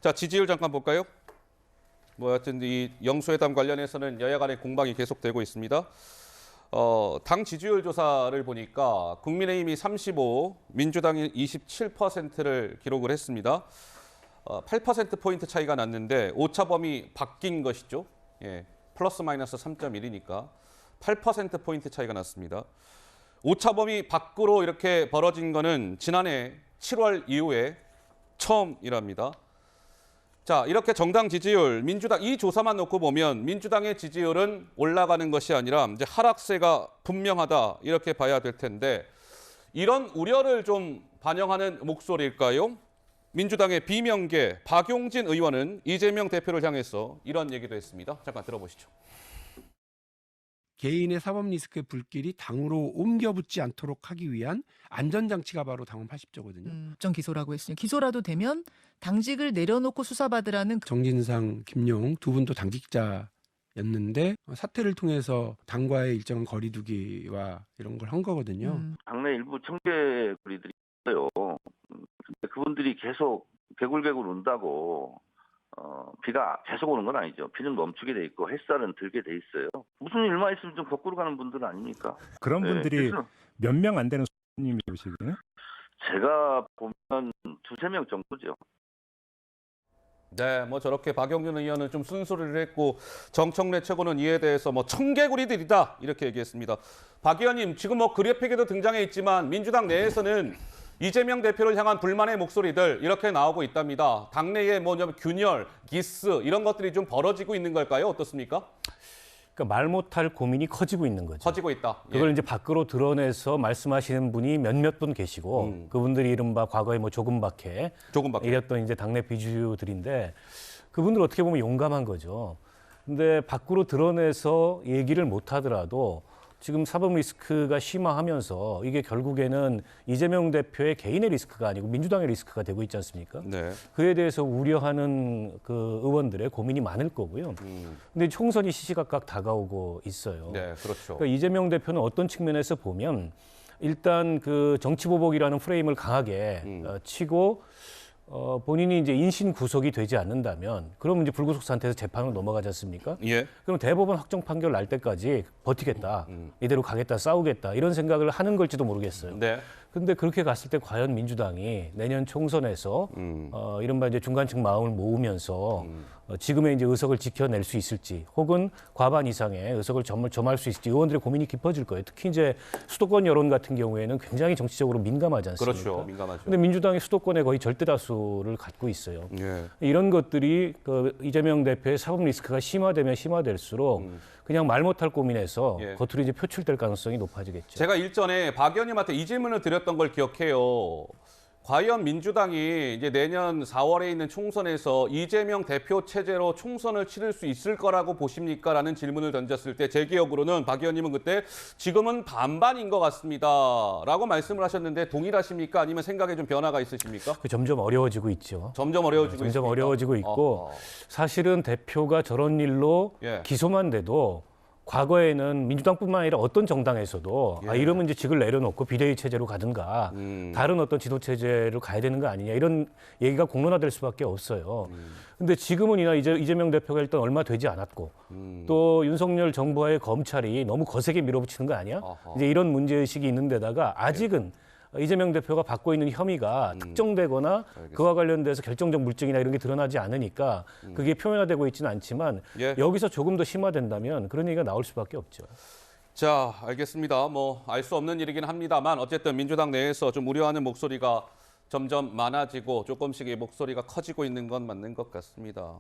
자, 지지율 잠깐 볼까요? 뭐 하여튼 이 영수회담 관련해서는 여야 간의 공방이 계속되고 있습니다. 당 지지율 조사를 보니까 국민의힘이 35, 민주당이 27%를 기록을 했습니다. 8%포인트 차이가 났는데 오차 범위 바뀐 것이죠. 예, 플러스 마이너스 3.1이니까 8%포인트 차이가 났습니다. 오차 범위 밖으로 이렇게 벌어진 거는 지난해 7월 이후에 처음이랍니다. 자, 이렇게 정당 지지율, 민주당 이 조사만 놓고 보면 민주당의 지지율은 올라가는 것이 아니라 이제 하락세가 분명하다 이렇게 봐야 될 텐데 이런 우려를 좀 반영하는 목소리일까요? 민주당의 비명계 박용진 의원은 이재명 대표를 향해서 이런 얘기도 했습니다. 잠깐 들어보시죠. 개인의 사법 리스크의 불길이 당으로 옮겨붙지 않도록 하기 위한 안전장치가 바로 당원 80조거든요. 법정 기소라고 했으니 기소라도 되면 당직을 내려놓고 수사받으라는 정진상, 김용 두 분도 당직자였는데 사퇴를 통해서 당과의 일정한 거리두기와 이런 걸 한 거거든요. 당내 일부 청계구리들이 있어요. 근데 그분들이 계속 개굴개굴 운다고 비가 계속 오는 건 아니죠. 비는 멈추게 돼 있고 햇살은 들게 돼 있어요. 무슨 일만 있으면 좀 거꾸로 가는 분들은 아닙니까? 그런 분들이 몇 명 안 되는 손님이 오시거든요. 제가 보면 두세 명 정도죠. 네, 뭐 저렇게 박용진 의원은 좀 쓴소리를 했고 정청래 최고는 이에 대해서 뭐 청개구리들이다 이렇게 얘기했습니다. 박 의원님, 지금 뭐 그래픽에도 등장해 있지만 민주당 내에서는 이재명 대표를 향한 불만의 목소리들 이렇게 나오고 있답니다. 당내에 뭐냐면 균열, 기스 이런 것들이 좀 벌어지고 있는 걸까요? 어떻습니까? 그러니까 말 못할 고민이 커지고 있는 거죠. 커지고 있다. 그걸 예. 이제 밖으로 드러내서 말씀하시는 분이 몇몇 분 계시고 그분들이 이른바 과거에 뭐 조금밖에 이랬던 이제 당내 비주류들인데 그분들 어떻게 보면 용감한 거죠. 근데 밖으로 드러내서 얘기를 못 하더라도 지금 사법 리스크가 심화하면서 이게 결국에는 이재명 대표의 개인의 리스크가 아니고 민주당의 리스크가 되고 있지 않습니까? 네. 그에 대해서 우려하는 그 의원들의 고민이 많을 거고요. 근데 총선이 시시각각 다가오고 있어요. 네, 그렇죠. 그러니까 이재명 대표는 어떤 측면에서 보면 일단 그 정치보복이라는 프레임을 강하게 치고 본인이 이제 인신 구속이 되지 않는다면 그러면 이제 불구속 상태에서 재판으로 넘어가지 않습니까? 예. 그럼 대법원 확정 판결 날 때까지 버티겠다, 이대로 가겠다, 싸우겠다 이런 생각을 하는 걸지도 모르겠어요. 네. 근데 그렇게 갔을 때 과연 민주당이 내년 총선에서 이른바 이제 중간층 마음을 모으면서 지금의 이제 의석을 지켜낼 수 있을지, 혹은 과반 이상의 의석을 점할 수 있을지 의원들의 고민이 깊어질 거예요. 특히 이제 수도권 여론 같은 경우에는 굉장히 정치적으로 민감하지 않습니까? 그렇죠. 민감하죠. 근데 민주당이 수도권에 거의 절대 다수를 갖고 있어요. 예. 이런 것들이 그 이재명 대표의 사법 리스크가 심화되면 심화될수록 그냥 말 못할 고민에서 예. 겉으로 이제 표출될 가능성이 높아지겠죠. 제가 일전에 박 의원님한테 이 질문을 드렸던 걸 기억해요. 과연 민주당이 이제 내년 4월에 있는 총선에서 이재명 대표 체제로 총선을 치를 수 있을 거라고 보십니까? 라는 질문을 던졌을 때 제 기억으로는 박 의원님은 그때 지금은 반반인 것 같습니다. 라고 말씀을 하셨는데 동일하십니까? 아니면 생각에 좀 변화가 있으십니까? 점점 어려워지고 있죠. 점점 어려워지고 있습니까? 점점 어려워지고 있고 사실은 대표가 저런 일로 예. 기소만 돼도 과거에는 민주당뿐만 아니라 어떤 정당에서도 이러면 이제 직을 내려놓고 비대위 체제로 가든가 다른 어떤 지도 체제로 가야 되는 거 아니냐 이런 얘기가 공론화될 수밖에 없어요. 근데 지금은 이재명 대표가 일단 얼마 되지 않았고 또 윤석열 정부와의 검찰이 너무 거세게 밀어붙이는 거 아니야? 이제 이런 문제의식이 있는 데다가 아직은 이재명 대표가 받고 있는 혐의가 특정되거나 그와 관련돼서 결정적 물증이나 이런 게 드러나지 않으니까 그게 표면화되고 있지는 않지만 예. 여기서 조금 더 심화된다면 그런 얘기가 나올 수밖에 없죠. 자, 알겠습니다. 뭐 알 수 없는 일이긴 합니다만 어쨌든 민주당 내에서 좀 우려하는 목소리가 점점 많아지고 조금씩 이 목소리가 커지고 있는 건 맞는 것 같습니다.